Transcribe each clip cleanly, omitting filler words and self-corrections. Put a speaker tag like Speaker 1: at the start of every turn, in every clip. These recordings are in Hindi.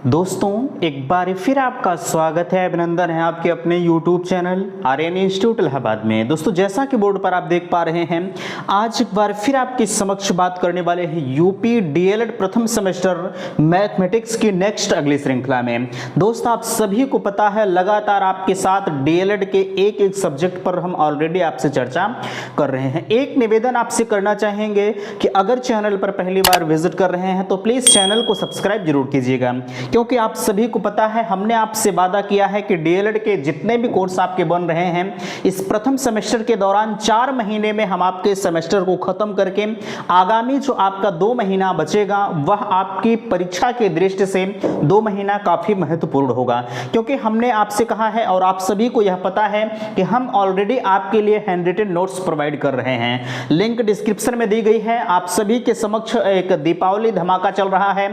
Speaker 1: दोस्तों एक बार फिर आपका स्वागत है, अभिनंदन है आपके अपने YouTube channel Aryan Institute Allahabad में। दोस्तों जैसा कि बोर्ड पर आप देख पा रहे हैं, आज एक बार फिर आपके समक्ष बात करने वाले हैं यूपी डीएलएड प्रथम सेमेस्टर मैथमेटिक्स की नेक्स्ट अगली श्रृंखला में। दोस्तों आप सभी को पता है, लगातार आपके साथ डीएलएड के एक एक सब्जेक्ट पर हम ऑलरेडी आपसे चर्चा कर रहे हैं। एक निवेदन आपसे करना चाहेंगे कि अगर चैनल पर पहली बार विजिट कर रहे हैं तो प्लीज चैनल को सब्सक्राइब जरूर कीजिएगा, क्योंकि आप सभी को पता है हमने आपसे वादा किया है कि डीएलएड के जितने भी कोर्स आपके बन रहे हैं इस प्रथम सेमेस्टर के दौरान 4 महीने में हम आपके सेमेस्टर को खत्म करके आगामी जो आपका 2 महीना बचेगा वह आपकी परीक्षा की दृष्टि से 2 महीना काफी महत्वपूर्ण होगा। क्योंकि हमने आपसे कहा है और आप सभी को यह पता है कि हम ऑलरेडी आपके लिए हैंड रिटन नोट्स प्रोवाइड कर रहे हैं। लिंक डिस्क्रिप्शन में दी गई है। आप सभी के समक्ष एक दीपावली धमाका चल रहा है।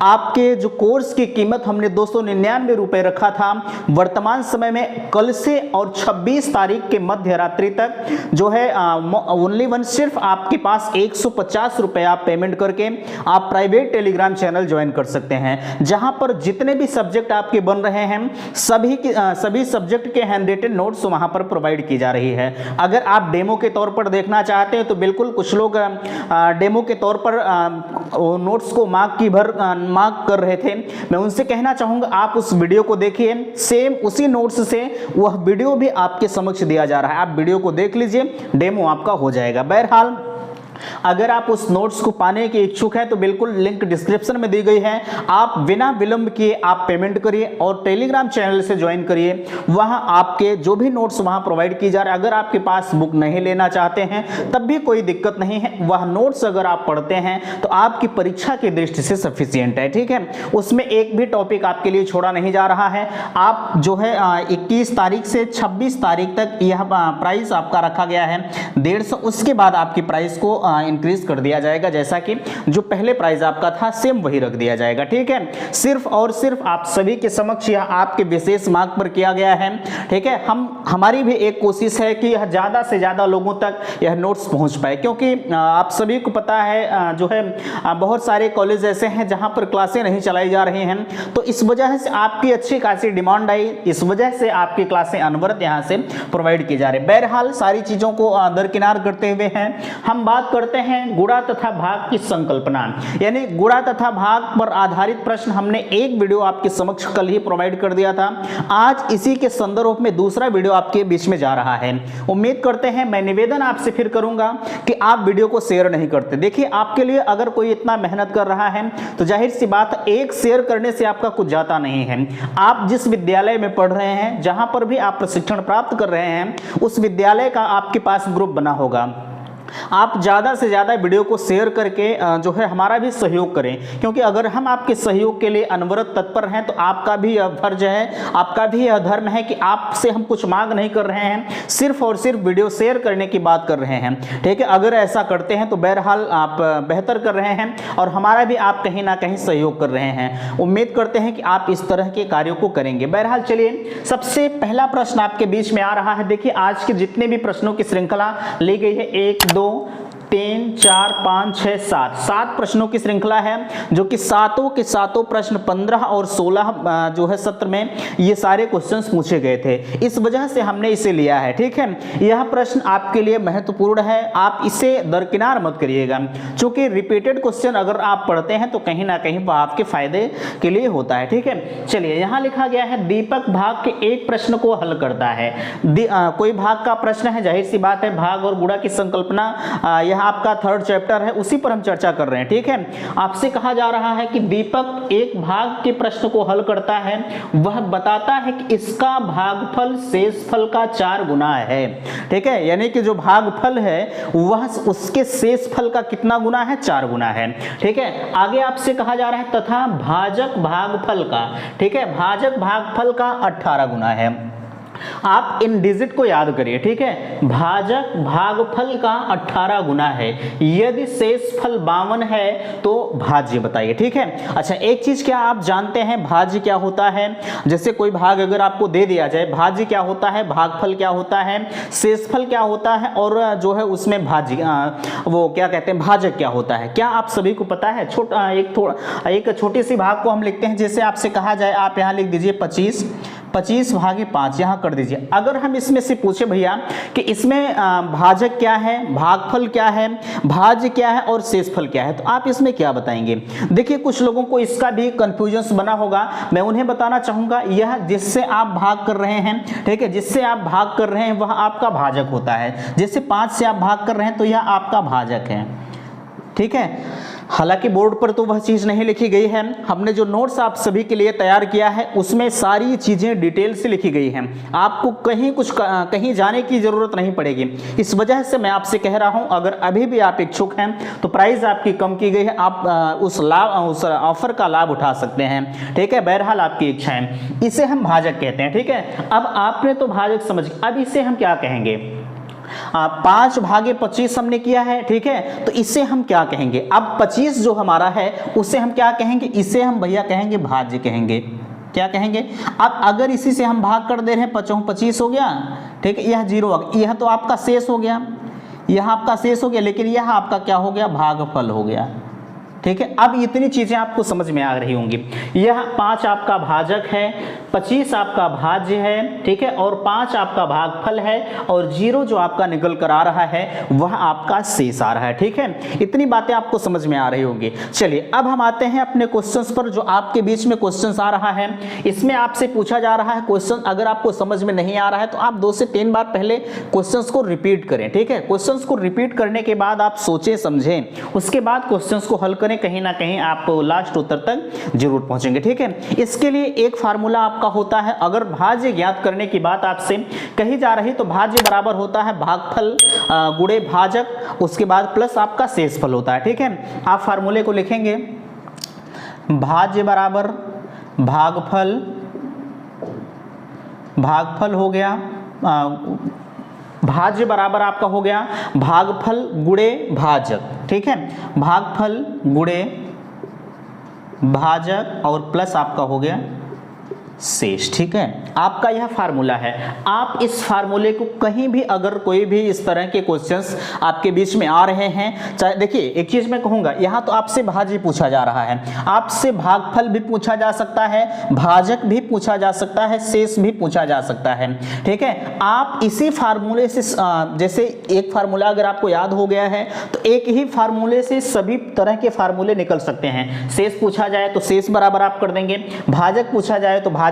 Speaker 1: आपके जो कोर्स की कीमत हमने 299 रुपए रखा था, वर्तमान समय में कल से और 26 तारीख के मध्य रात्रि तक जो है ओनली वन सिर्फ आपके पास 150 रुपए आप पेमेंट करके आप प्राइवेट टेलीग्राम चैनल ज्वाइन कर सकते हैं, जहां पर जितने भी सब्जेक्ट आपके बन रहे हैं सभी सब्जेक्ट के हैंड रिटन नोट्स वहां पर प्रोवाइड की जा रही है। अगर आप डेमो के तौर पर देखना चाहते हैं तो बिल्कुल, कुछ लोग डेमो के तौर पर नोट्स को मार्क कर रहे थे। मैं उनसे कहना चाहूंगा आप उस वीडियो को देखिए, सेम उसी नोट्स से वह वीडियो भी आपके समक्ष दिया जा रहा है। आप वीडियो को देख लीजिए, डेमो आपका हो जाएगा। बहरहाल अगर आप उस नोट्स को पाने के इच्छुक हैं तो बिल्कुल लिंक डिस्क्रिप्शन में दी गई है। आप बिना विलंब किए आप पेमेंट करिए और टेलीग्राम चैनल से ज्वाइन करिए। वहां आपके जो भी नोट्स वहां प्रोवाइड की जा रहे हैं, अगर आपके पास बुक नहीं लेना चाहते हैं तब भी कोई दिक्कत नहीं है। वह नोट्स अगर आप पढ़ते हैं तो आपकी परीक्षा की दृष्टि से सफिशिएंट है, ठीक है। उसमें एक भी टॉपिक आपके लिए छोड़ा नहीं जा रहा है। आप जो है 21 तारीख से 26 तारीख तक यह प्राइस आपका रखा गया है 150। उसके बाद आपकी प्राइस को इंक्रीज कर दिया जाएगा, जैसा कि जो पहले प्राइस आपका था सेम वही रख दिया जाएगा, ठीक है। सिर्फ और सिर्फ आप सभी के समक्ष यह आपके विशेष मार्ग पर किया गया है, ठीक है। हमारी भी एक कोशिश है कि यह ज्यादा से ज्यादा लोगों तक यह नोट्स पहुंच पाए, क्योंकि आप सभी को पता है जो है बहुत सारे कॉलेज ऐसे हैं जहां पर क्लासें नहीं चलाई जा रही हैं, तो इस वजह से आपकी अच्छी खासी डिमांड आई, इस वजह से आपकी क्लासें अनवरत यहां से प्रोवाइड की जा रही है। बहरहाल सारी चीजों को दरकिनार करते हुए हैं हम बात करते हैं गुणा तथा भाग की संकल्पना, यानी गुणा तथा भाग पर आधारित प्रश्न। हमने एक वीडियो आपके समक्ष कल ही प्रोवाइड कर दिया था। आज इसी के संदर्भ में दूसरा वीडियो आपके बीच में जा रहा है। उम्मीद करते हैं, मैं निवेदन आपसे फिर करूंगा कि आप वीडियो को शेयर नहीं करते। देखिए, आपके लिए अगर कोई इतना मेहनत कर रहा है तो जाहिर सी बात, एक शेयर करने से आपका कुछ जाता नहीं है। आप जिस विद्यालय में पढ़ रहे हैं, जहां पर भी आप प्रशिक्षण प्राप्त कर रहे हैं, उस विद्यालय का आपके पास ग्रुप बना होगा। आप ज़्यादा से ज़्यादा वीडियो को शेयर करके जो है हमारा भी सहयोग करें, क्योंकि अगर हम आपके सहयोग के लिए अनवरत तत्पर हैं तो आपका भी यह फर्ज है, आपका भी यह धर्म है कि आपसे हम कुछ मांग नहीं कर रहे हैं, सिर्फ और सिर्फ वीडियो शेयर करने की बात कर रहे हैं, ठीक है। अगर ऐसा करते हैं तो बहरहाल आप बेहतर कर रहे हैं और हमारा भी आप कहीं ना कहीं सहयोग कर रहे हैं। उम्मीद करते हैं कि आप इस तरह के कार्यों को करेंगे। बहरहाल चलिए, सबसे पहला प्रश्न आपके बीच में आ रहा है। देखिए, आज के जितने भी प्रश्नों की श्रृंखला ली गई है, 1 2 3 4 5 6 7 प्रश्नों की श्रृंखला है, जो कि सातों के सातों प्रश्न 15 और 16 जो है सत्र में ये सारे क्वेश्चंस पूछे गए थे। इस वजह से हमने इसे लिया है, ठीक है। यह प्रश्न आपके लिए महत्वपूर्ण है, आप इसे दरकिनार मत करिएगा, क्योंकि रिपीटेड क्वेश्चन अगर आप पढ़ते हैं तो कहीं ना कहीं वह आपके फायदे के लिए होता है, ठीक है। चलिए, यहाँ लिखा गया है दीपक भाग के एक प्रश्न को हल करता है। कोई भाग का प्रश्न है, जाहिर सी बात है भाग और गुणा की संकल्पना यह आपका 3rd चैप्टर है, उसी पर हम चर्चा कर रहे हैं, ठीक है। आपसे कहा जा रहा है कि दीपक एक भाग के प्रश्न को हल करता है, वह बताता है कि इसका भागफल शेषफल का 4 गुना है, ठीक है। यानी कि जो भागफल है वह उसके शेषफल का कितना गुना है? 4 गुना है, ठीक है। आगे आपसे कहा जा रहा है तथा भाजक भागफल का, ठीक है, भाजक भागफल का 18 गुना है। आप इन डिजिट को याद करिए, ठीक है। भाजक भागफल का 18 गुना है, यदि शेषफल 52 है तो भाज्य बताइए, ठीक है। अच्छा, एक चीज क्या आप जानते हैं भाज्य क्या होता है? जैसे कोई भाग अगर आपको दे दिया जाए, भाज्य क्या होता है, भागफल क्या होता है, शेषफल क्या होता है, और जो है उसमें भाज्य वो क्या कहते हैं, भाजक क्या होता है, क्या आप सभी को पता है? एक छोटी सी भाग को हम लिखते हैं, जैसे आपसे कहा जाए आप यहाँ लिख दीजिए 25 भागे 5 यहाँ कर दीजिए। अगर हम इसमें से पूछे भैया कि इसमें भाजक क्या है, भागफल क्या है, भाज्य क्या है और शेषफल क्या है, तो आप इसमें क्या बताएंगे? देखिए कुछ लोगों को इसका भी कंफ्यूजन बना होगा, मैं उन्हें बताना चाहूंगा, यह जिससे आप भाग कर रहे हैं, ठीक है, जिससे आप भाग कर रहे हैं वह आपका भाजक होता है। जैसे 5 से आप भाग कर रहे हैं तो यह आपका भाजक है, ठीक है। हालांकि बोर्ड पर तो वह चीज नहीं लिखी गई है, हमने जो नोट्स आप सभी के लिए तैयार किया है उसमें सारी चीजें डिटेल से लिखी गई हैं, आपको कहीं जाने की जरूरत नहीं पड़ेगी। इस वजह से मैं आपसे कह रहा हूं, अगर अभी भी आप इच्छुक हैं तो प्राइस आपकी कम की गई है, आप उस ऑफर का लाभ उठा सकते हैं, ठीक है। बहरहाल आपकी इच्छा है, इसे हम भाजक कहते हैं, ठीक है। अब आपने तो भाजक समझ, अब इसे हम क्या कहेंगे? 5 भागे 25 हमने किया है, ठीक है, तो इसे हम क्या कहेंगे? अब 25 जो हमारा है उसे हम क्या कहेंगे? इसे हम भैया कहेंगे भाज्य कहेंगे। क्या कहेंगे? अब अगर इसी से हम भाग कर दे रहे हैं, 25 हो गया, ठीक है, यह 0 हो गया, यह तो आपका शेष हो गया, यह आपका शेष हो गया, लेकिन यह आपका क्या हो गया? भागफल हो गया, ठीक है। अब इतनी चीजें आपको समझ में आ रही होंगी। यह 5 आपका भाजक है, 25 आपका भाज्य है, ठीक है, और 5 आपका भागफल है, और 0 जो आपका निकल कर आ रहा है वह आपका शेष आ रहा है, ठीक है। इतनी बातें आपको समझ में आ रही होंगी। चलिए अब हम आते हैं अपने क्वेश्चंस पर, जो आपके बीच में क्वेश्चंस आ रहा है, इसमें आपसे पूछा जा रहा है क्वेश्चन, अगर आपको समझ में नहीं आ रहा है तो आप 2 से 3 बार पहले क्वेश्चंस को रिपीट करें, ठीक है। क्वेश्चंस को रिपीट करने के बाद आप सोचें समझें, उसके बाद क्वेश्चंस को हल करें, कहीं ना कहीं आप लास्ट उत्तर तक जरूर पहुंचेंगे, ठीक है। इसके लिए एक फार्मूला आपका होता है, अगर भाज्य ज्ञात करने की बात आपसे कही जा रही तो भाज्य बराबर होता है भागफल गुणे भाजक, उसके बाद प्लस आपका शेषफल होता है, ठीक है। आप फार्मूले को लिखेंगे, भाज्य बराबर भागफल हो गया, भाज्य बराबर आपका हो गया भागफल गुणे भाजक, ठीक है, भागफल गुणे भाजक और प्लस आपका हो गया शेष, ठीक है। आपका यह फार्मूला है। आप इस फार्मूले को कहीं भी अगर कोई भी इस तरह के क्वेश्चंस आपके बीच में आ रहे हैं, चाहे देखिए एक चीज मैं कहूंगा, यहां तो आपसे भाज्य पूछा जा रहा है, आपसे भागफल भी पूछा जा सकता है, भाजक भी पूछा जा सकता है, शेष भी पूछा जा सकता है, ठीक है। आप इसी फार्मूले से जैसे एक फार्मूला अगर आपको याद हो गया है तो एक ही फार्मूले से सभी तरह के फार्मूले निकल सकते हैं। शेष पूछा जाए तो शेष बराबर आप कर देंगे, भाजक पूछा जाए तो भाजक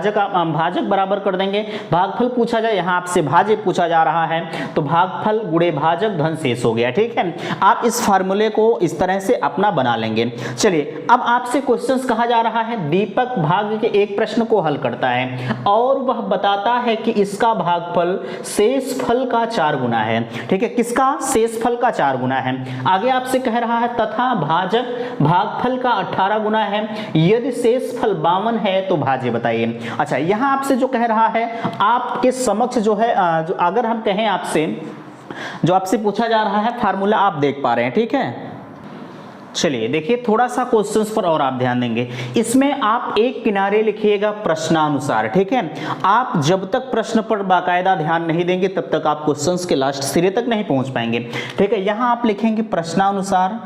Speaker 1: बराबर कर देंगे, भागफल पूछा जाए, यहां आपसे भाज्य पूछा जा रहा है तो भागफल गुणे भाजक धन शेष हो गया, ठीक है। आप इस फार्मूले को इस तरह से अपना बना लेंगे। चलिए अब आपसे क्वेश्चंस कहा जा रहा है, दीपक भाग के एक प्रश्न को हल करता है और वह बताता है कि इसका भागफल शेषफल का 4 गुना है, ठीक है, किसका? शेषफल का 4 गुना है। आगे आपसे कह रहा है तथा भाजक भागफल का 18 गुना है, यदि शेषफल 52 है तो भाज्य बताइए। अच्छा, यहां आपसे जो कह रहा है, आपके समक्ष जो है, जो अगर हम कहें आपसे, जो आपसे पूछा जा रहा है फार्मूला आप देख पा रहे हैं, ठीक है। चलिए देखिए थोड़ा सा क्वेश्चंस पर और आप ध्यान देंगे, इसमें आप एक किनारे लिखिएगा प्रश्नानुसार, ठीक है। आप जब तक प्रश्न पर बाकायदा ध्यान नहीं देंगे तब तक आप क्वेश्चंस के लास्ट सिरे तक नहीं पहुंच पाएंगे, ठीक है। यहां आप लिखेंगे प्रश्नानुसार,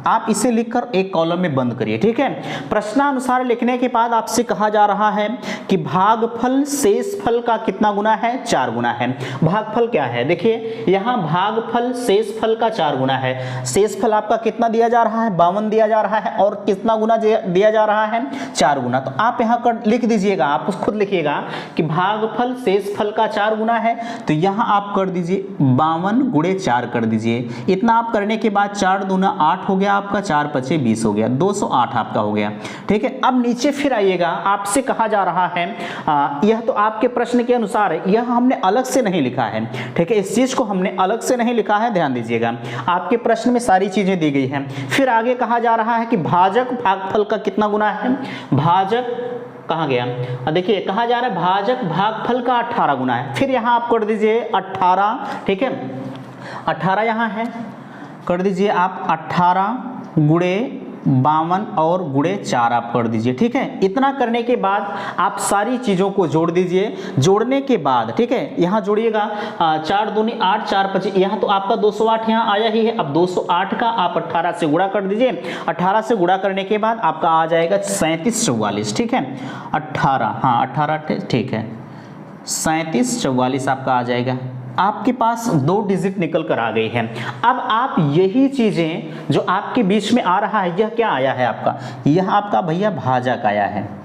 Speaker 1: आप इसे लिखकर एक कॉलम में बंद करिए, ठीक है। प्रश्नानुसार लिखने के बाद आपसे कहा जा रहा है कि भागफल शेषफल का कितना गुना है? 4 गुना है। भागफल क्या है? देखिए यहां भागफल शेषफल का 4 गुना है। शेषफल आपका कितना दिया जा रहा है? 52 दिया जा रहा है, और कितना गुना दिया जा रहा है? 4 गुना। तो आप यहां कर लिख दीजिएगा, आप खुद लिखिएगा कि भागफल शेषफल का 4 गुना है, तो यहां आप कर दीजिए 52 गुणे 4 कर दीजिए। इतना आप करने के बाद 4 दूना 8 हो गया आपका, 4 पचे 20 हो गया, 208 आपका हो गया, ठीक है। अब नीचे फिर आइएगा, आपसे कहा जा रहा है, यह तो आपके प्रश्न के अनुसार है, यह हमने अलग से नहीं लिखा है, ठीक है। इस चीज को हमने अलग से नहीं लिखा है, ध्यान दीजिएगा, आपके प्रश्न में सारी चीजें दी गई हैं। फिर आगे कहा जा रहा है कि भाजक भागफल का कितना गुना है? भाजक कहाँ गया, देखिए कहा जा रहा है भाजक भागफल का 18 गुना है। फिर यहाँ आप कर दीजिए 18, ठीक है, 18 यहाँ है, कर दीजिए आप 18 गुणे 52 और गुणे 4 आप कर दीजिए, ठीक है। इतना करने के बाद आप सारी चीज़ों को जोड़ दीजिए। जोड़ने के बाद, ठीक है, यहाँ जोड़िएगा 4 दूनी 8, 4 25, यहाँ तो आपका 208 यहाँ आया ही है। अब 208 का आप 18 से गुणा कर दीजिए। 18 से गुणा करने के बाद आपका आ जाएगा 3744, ठीक है, 18, हाँ 18, ठीक है, 3744 आपका आ जाएगा। आपके पास 2 डिजिट निकल कर आ गई है। अब आप यही चीजें जो आपके बीच में आ रहा है, यह क्या आया है आपका, यह आपका भैया भाजक आया है,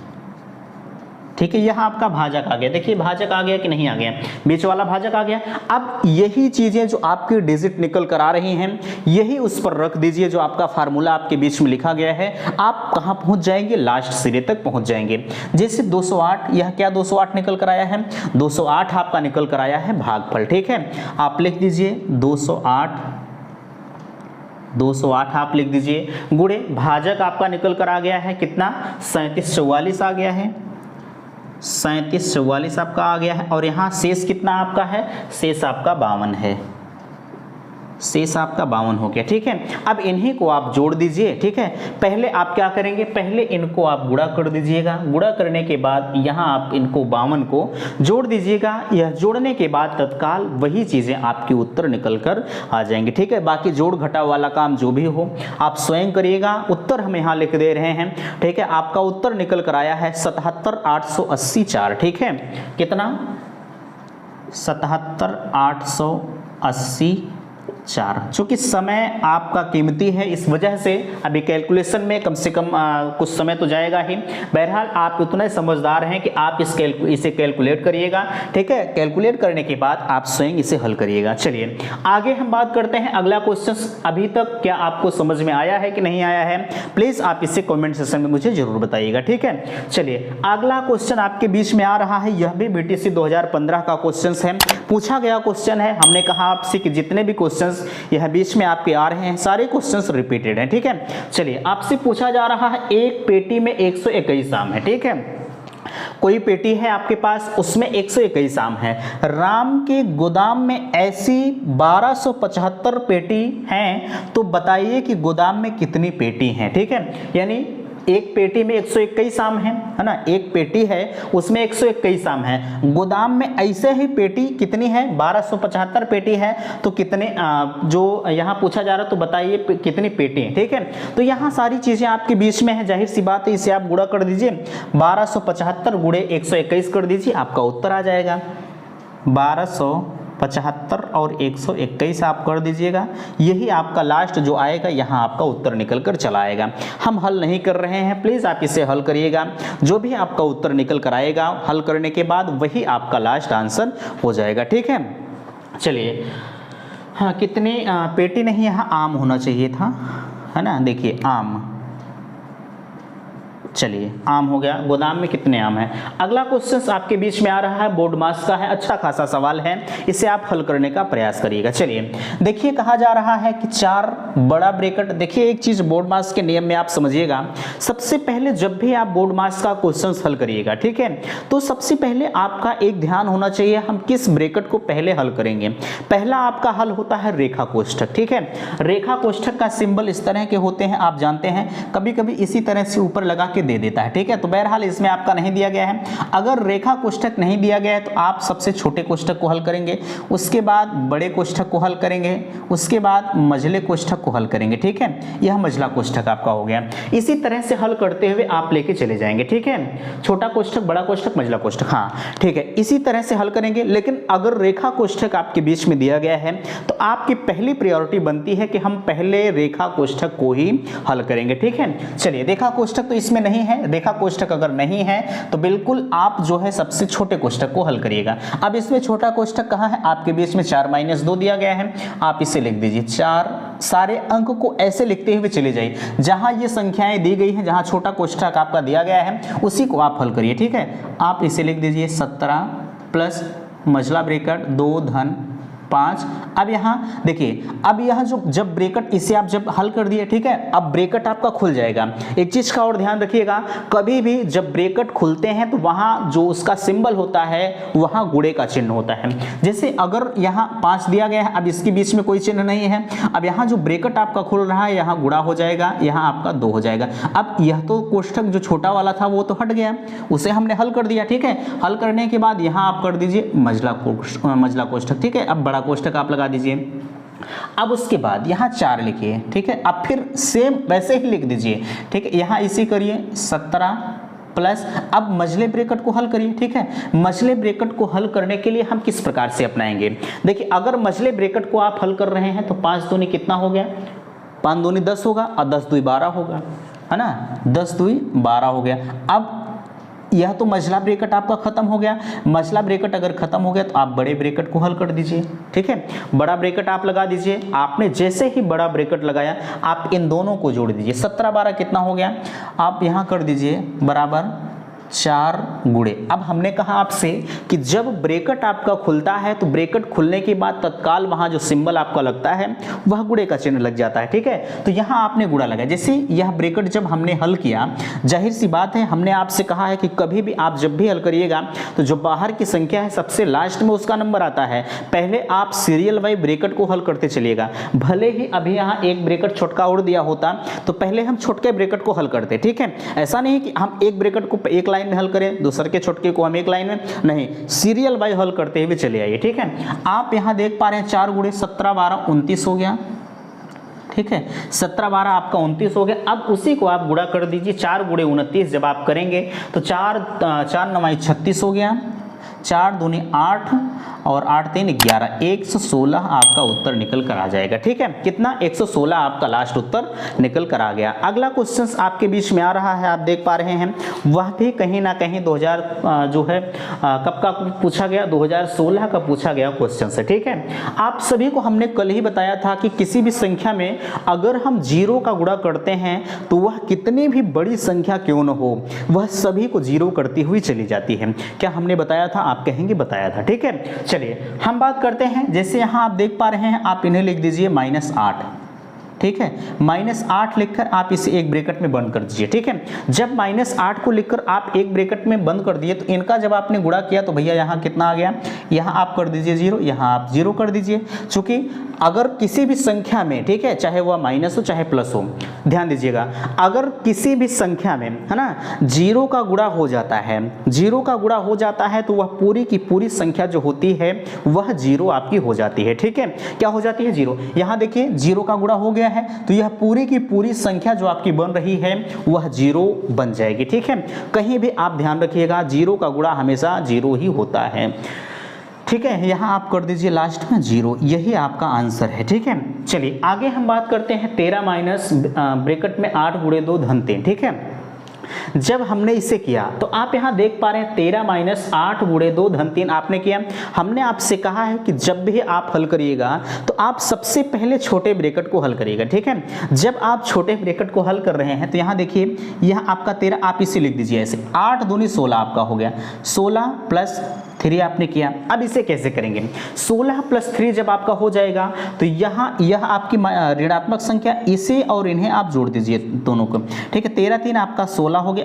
Speaker 1: ठीक है, यह आपका भाजक आ गया। देखिए भाजक आ गया कि नहीं आ गया, बीच वाला भाजक आ गया। अब यही चीजें जो आपकी डिजिट निकल कर आ रही हैं, यही उस पर रख दीजिए जो आपका फार्मूला आपके बीच में लिखा गया है। आप कहां पहुंच जाएंगे, लास्ट सिरे तक पहुंच जाएंगे। जैसे 208, यह क्या 208 निकल कर आया है, 208 आपका निकल कर आया है भागफल, ठीक है। आप लिख दीजिए 208 आप लिख दीजिए, गुणे भाजक आपका निकल कर आ गया है कितना, 3744 आ गया है, 3744 आपका आ गया है। और यहाँ शेष कितना आपका है, शेष आपका 52 है, शेष आपका 52 हो गया, ठीक है। अब इन्हीं को आप जोड़ दीजिए, ठीक है। पहले आप क्या करेंगे, पहले इनको आप गुणा कर दीजिएगा। गुणा करने के बाद यहाँ आप इनको 52 को जोड़ दीजिएगा। यह जोड़ने के बाद तत्काल वही चीज़ें आपकी उत्तर निकल कर आ जाएंगे, ठीक है। बाकी जोड़ घटाव वाला काम जो भी हो आप स्वयं करिएगा। उत्तर हम यहाँ लिख दे रहे हैं, ठीक है। आपका उत्तर निकल कर आया है 77884, ठीक है। कितना, 77884। चूंकि समय आपका कीमती है, इस वजह से अभी कैलकुलेशन में कम से कम कुछ समय तो जाएगा ही। बहरहाल आप उतने समझदार हैं कि आप इसे कैलकुलेट करिएगा, ठीक है। कैलकुलेट करने के बाद आप स्वयं इसे हल करिएगा। चलिए आगे हम बात करते हैं अगला क्वेश्चन। अभी तक क्या आपको समझ में आया है कि नहीं आया है, प्लीज आप इसे कमेंट सेक्शन में मुझे जरूर बताइएगा, ठीक है। चलिए अगला क्वेश्चन आपके बीच में आ रहा है, यह भी बीटीसी 2015 का क्वेश्चन है, पूछा गया क्वेश्चन है। हमने कहा आपसे कि जितने भी क्वेश्चन यह बीच में आपके आ रहे हैं सारे क्वेश्चंस रिपीटेड हैं, ठीक है। चलिए आपसे पूछा जा रहा है, एक पेटी में 121 आम है, ठीक है। कोई पेटी है आपके पास, उसमें 121 आम है। राम के गोदाम में ऐसी 1275 पेटी हैं, तो बताइए कि गोदाम में कितनी पेटी हैं, ठीक है। यानी एक पेटी में 121 आम है ना, एक पेटी है उसमें 121 आम है। गोदाम में ऐसे ही पेटी कितनी है, 1275 पेटी है। तो कितने जो यहाँ पूछा जा रहा है, तो बताइए कितनी पेटी है, ठीक है। तो यहाँ सारी चीजें आपके बीच में है, जाहिर सी बात है, इसे आप गुणा कर दीजिए। 1275 गुणे 121 कर दीजिए, आपका उत्तर आ जाएगा 1275 और 121 आप कर दीजिएगा। यही आपका लास्ट जो आएगा, यहाँ आपका उत्तर निकल कर चला आएगा। हम हल नहीं कर रहे हैं, प्लीज आप इसे हल करिएगा। जो भी आपका उत्तर निकल कर आएगा, हल करने के बाद वही आपका लास्ट आंसर हो जाएगा, ठीक है। चलिए हाँ, कितनी पेटी नहीं, यहाँ आम होना चाहिए था, है ना। देखिए आम, चलिए आम हो गया। गोदाम में कितने आम हैं। अगला क्वेश्चन आपके बीच में आ रहा है, बोर्ड मास का है, अच्छा खासा सवाल है, इसे आप हल करने का प्रयास करिएगा। चलिए देखिए, कहा जा रहा है कि 4 बड़ा ब्रैकेट। देखिए एक चीज बोर्ड मास के नियम में आप समझिएगा, सबसे पहले जब भी आप बोर्ड मास का क्वेश्चन हल करिएगा, ठीक है, तो सबसे पहले आपका एक ध्यान होना चाहिए, हम किस ब्रैकेट को पहले हल करेंगे। पहला आपका हल होता है रेखा कोष्ठक, ठीक है। रेखा कोष्ठक का सिंबल इस तरह के होते हैं, आप जानते हैं, कभी कभी इसी तरह से ऊपर लगा के दे देता है, ठीक है। तो बहरहाल इसमें आपका नहीं दिया गया है। अगर रेखा कोष्ठक नहीं दिया गया है तो आप सबसे छोटे कोष्ठक को हल करेंगे, उसके बाद बड़े कोष्ठक को हल करेंगे, उसके बाद मझले कोष्ठक को हल करेंगे, ठीक है। यह मझला कोष्ठक आपका हो गया। इसी तरह से हल करते हुए आप लेके चले जाएंगे, ठीक है। छोटा कोष्ठक, बड़ा कोष्ठक, मझला कोष्ठक, हाँ ठीक है, इसी तरह से हल करेंगे। लेकिन अगर रेखा कोष्ठक आपके बीच में दिया गया है तो आपकी पहली प्रायोरिटी बनती है कि हम पहले रेखा कोष्ठक को ही हल करेंगे, ठीक है। चलिए रेखा कोष्ठक तो इसमें नहीं है, रेखा कोष्ठक अगर नहीं है तो बिल्कुल आप जो है सबसे छोटे कोष्ठक को हल करिएगा। अब इसमें छोटा कोष्ठक कहाँ है, आपके बीच में 4 - 2 दिया गया है, आप इसे लिख दीजिए 4। सारे अंक को ऐसे लिखते हुए चले जाइए, जहां ये संख्याएं दी गई हैं, जहां छोटा कोष्ठक आपका दिया गया है उसी को आप हल करिए, ठीक है। आप इसे लिख दीजिए 17 प्लस मझला ब्रैकेट 2 धन 5। अब यहाँ देखिए, अब यह जो जब ब्रैकेट इसे आप जब हल कर दिए, ठीक है, अब ब्रैकेट आपका खुल जाएगा। एक चीज का और ध्यान रखिएगा, कभी भी जब ब्रैकेट खुलते हैं तो वहां जो उसका सिंबल होता है वहां गुणे का चिन्ह होता है। जैसे अगर यहाँ 5 दिया गया है, अब इसके बीच में कोई चिन्ह नहीं है, अब यहाँ जो ब्रैकेट आपका खुल रहा है यहाँ गुणा हो जाएगा, यहाँ आपका 2 हो जाएगा। अब यह तो कोष्ठक जो छोटा वाला था वो तो हट गया, उसे हमने हल कर दिया, ठीक है। हल करने के बाद यहाँ आप कर दीजिए मझला कोष्ठक, ठीक है। अब बड़ा कोष्ठक आप लगा दीजिए। अब उसके बाद यहाँ 4 लिखिए, ठीक है। अब फिर सेम वैसे ही लिख दीजिए, ठीक है। यहाँ इसी करिए 17 प्लस, अब मझले ब्रैकेट को हल करिए, ठीक है। मझले ब्रैकेट को हल करने के लिए हम किस प्रकार से अपनाएंगे, देखिए अगर मझले ब्रैकेट को आप हल कर रहे हैं तो 5 दूनी कितना हो गया, 5 दूनी 10 होगा और 10 दूनी 12 होगा, है ना, 10 दूनी 12 हो गया। अब यह तो मझला ब्रैकेट आपका खत्म हो गया। मझला ब्रैकेट अगर खत्म हो गया तो आप बड़े ब्रैकेट को हल कर दीजिए, ठीक है। बड़ा ब्रैकेट आप लगा दीजिए। आपने जैसे ही बड़ा ब्रैकेट लगाया आप इन दोनों को जोड़ दीजिए। 17 12 कितना हो गया, आप यहाँ कर दीजिए बराबर 4 गुणे। अब हमने कहा आपसे कि जब ब्रैकेट आपका खुलता है तो ब्रैकेट खुलने के बाद तत्काल वहां जो सिंबल आपका लगता है वह गुणे का चिन्ह लग जाता है, ठीक है। तो यहां आपने गुणा लगाया। जैसे यह ब्रैकेट जब हमने हल किया, जाहिर सी बात है हमने आपसे कहा है कि कभी भी आप जब भी हल करिएगा तो जो बाहर की संख्या है सबसे लास्ट में उसका नंबर आता है। पहले आप सीरियल वाइज ब्रैकेट को हल करते चलिएगा। भले ही अभी यहाँ एक ब्रैकेट छोटका और दिया होता तो पहले हम छोटके ब्रैकेट को हल करते, ठीक है। ऐसा नहीं कि हम एक ब्रैकेट को एक लाइन में हल करें, दूसरे के छोटके को हम एक लाइन में, नहीं, सीरियल वाइज हल करते हुए चले आइए, ठीक है। आप यहां देख पा रहे हैं 4 गुणे 17 12 29 हो गया, ठीक है। 17 12 आपका 29 हो गया। अब उसी को आप गुणा कर दीजिए, 4 गुणे 29 जब आप करेंगे तो 4 9 36 हो गया, 4 दूनी 8 और 8 3 11, 116 आपका उत्तर निकल कर आ जाएगा, ठीक है। कितना, 116 आपका लास्ट उत्तर निकल कर आ गया। अगला क्वेश्चन आपके बीच में आ रहा है, आप देख पा रहे हैं, वह भी कहीं ना कहीं 2000 जो है कब का पूछा गया, 2016 का पूछा गया क्वेश्चन है, ठीक है। आप सभी को हमने कल ही बताया था कि किसी भी संख्या में अगर हम 0 का गुणा करते हैं तो वह कितनी भी बड़ी संख्या क्यों न हो वह सभी को 0 करती हुई चली जाती है। क्या हमने बताया था, आप कहेंगे बताया था, ठीक है। चलिए हम बात करते हैं, जैसे यहां आप देख पा रहे हैं, आप इन्हें लिख दीजिए -8, ठीक है। -8 लिखकर आप इसे एक ब्रैकेट में बंद कर दीजिए, ठीक है। जब -8 को लिखकर आप एक ब्रैकेट में बंद कर दिए तो इनका जब आपने गुणा किया तो भैया यहाँ कितना आ गया, यहाँ आप कर दीजिए 0, यहाँ आप 0 कर दीजिए। चूंकि अगर किसी भी संख्या में, ठीक है, चाहे वह माइनस हो चाहे प्लस हो, ध्यान दीजिएगा, अगर किसी भी संख्या में, है ना, 0 का गुणा हो जाता है, 0 का गुणा हो जाता है तो वह पूरी की पूरी संख्या जो होती है वह 0 आपकी हो जाती है, ठीक है। क्या हो जाती है, 0। यहाँ देखिए 0 का गुणा हो गया है तो यह पूरी की पूरी संख्या जो आपकी बन रही है वह 0 बन जाएगी, ठीक है। कहीं भी आप ध्यान रखिएगा 0 का गुणा हमेशा 0 ही होता है, ठीक है। यहां आप कर दीजिए लास्ट में 0, यही आपका आंसर है, ठीक है। चलिए आगे हम बात करते हैं 13 माइनस ब्रैकेट में 8 गुणे 2 धन 3, ठीक है। जब हमने इसे किया तो आप यहां देख पा रहे हैं 13 माइनस 8 गुणे 2 धन 3 आपने किया। हमने आपसे कहा है कि जब भी आप हल करिएगा तो आप सबसे पहले छोटे ब्रैकेट को हल करिएगा, ठीक है। जब आप छोटे ब्रैकेट को हल कर रहे हैं तो यहां देखिए, यह आपका 13 आप इसे लिख दीजिए ऐसे, 8 दूनी 16 आपका हो गया, 16 प्लस 3 आपने किया। अब इसे कैसे करेंगे, 16 प्लस 3 जब आपका हो जाएगा तो यहाँ यह आपकी ऋणात्मक संख्या, इसे और इन्हें आप जोड़ दीजिए दोनों को, ठीक है। 13 3 आपका 16 हो गया,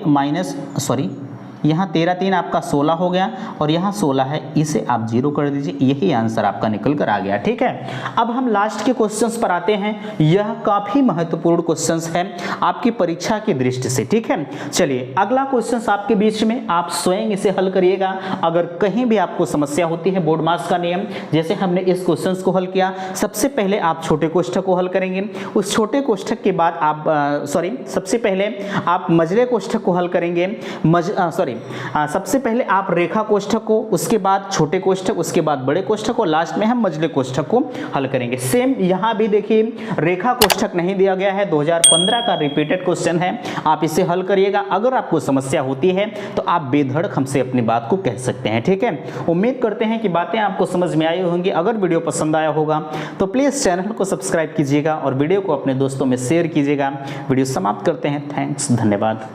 Speaker 1: यहाँ 13 3 आपका 16 हो गया और यहाँ 16 है, इसे आप 0 कर दीजिए, यही आंसर आपका निकल कर आ गया, ठीक है। अब हम लास्ट के क्वेश्चंस पर आते हैं। यह काफी महत्वपूर्ण क्वेश्चंस है आपकी परीक्षा की दृष्टि से, ठीक है। चलिए अगला क्वेश्चंस आपके बीच में, आप स्वयं इसे हल करिएगा। अगर कहीं भी आपको समस्या होती है, बोर्ड मास का नियम, जैसे हमने इस क्वेश्चंस को हल किया, सबसे पहले आप छोटे कोष्ठक को हल करेंगे, उस छोटे कोष्ठक के बाद आप सबसे पहले आप मझले कोष्ठक को हल करेंगे, सबसे पहले आप रेखा कोष्ठक को, उसके बाद छोटे कोष्ठक, उसके बाद बड़े कोष्ठक और लास्ट में हम मझले कोष्ठक को हल करेंगे। सेम यहाँ भी देखिए रेखा कोष्ठक नहीं दिया गया है, 2015 का रिपीटेड क्वेश्चन है, आप इसे हल करिएगा। अगर आपको समस्या होती है तो आप बेधड़क हमसे अपनी बात को कह सकते हैं, ठीक है। उम्मीद करते हैं कि बातें आपको समझ में आई होंगी। अगर वीडियो पसंद आया होगा तो प्लीज़ चैनल को सब्सक्राइब कीजिएगा और वीडियो को अपने दोस्तों में शेयर कीजिएगा। वीडियो समाप्त करते हैं, थैंक्स, धन्यवाद।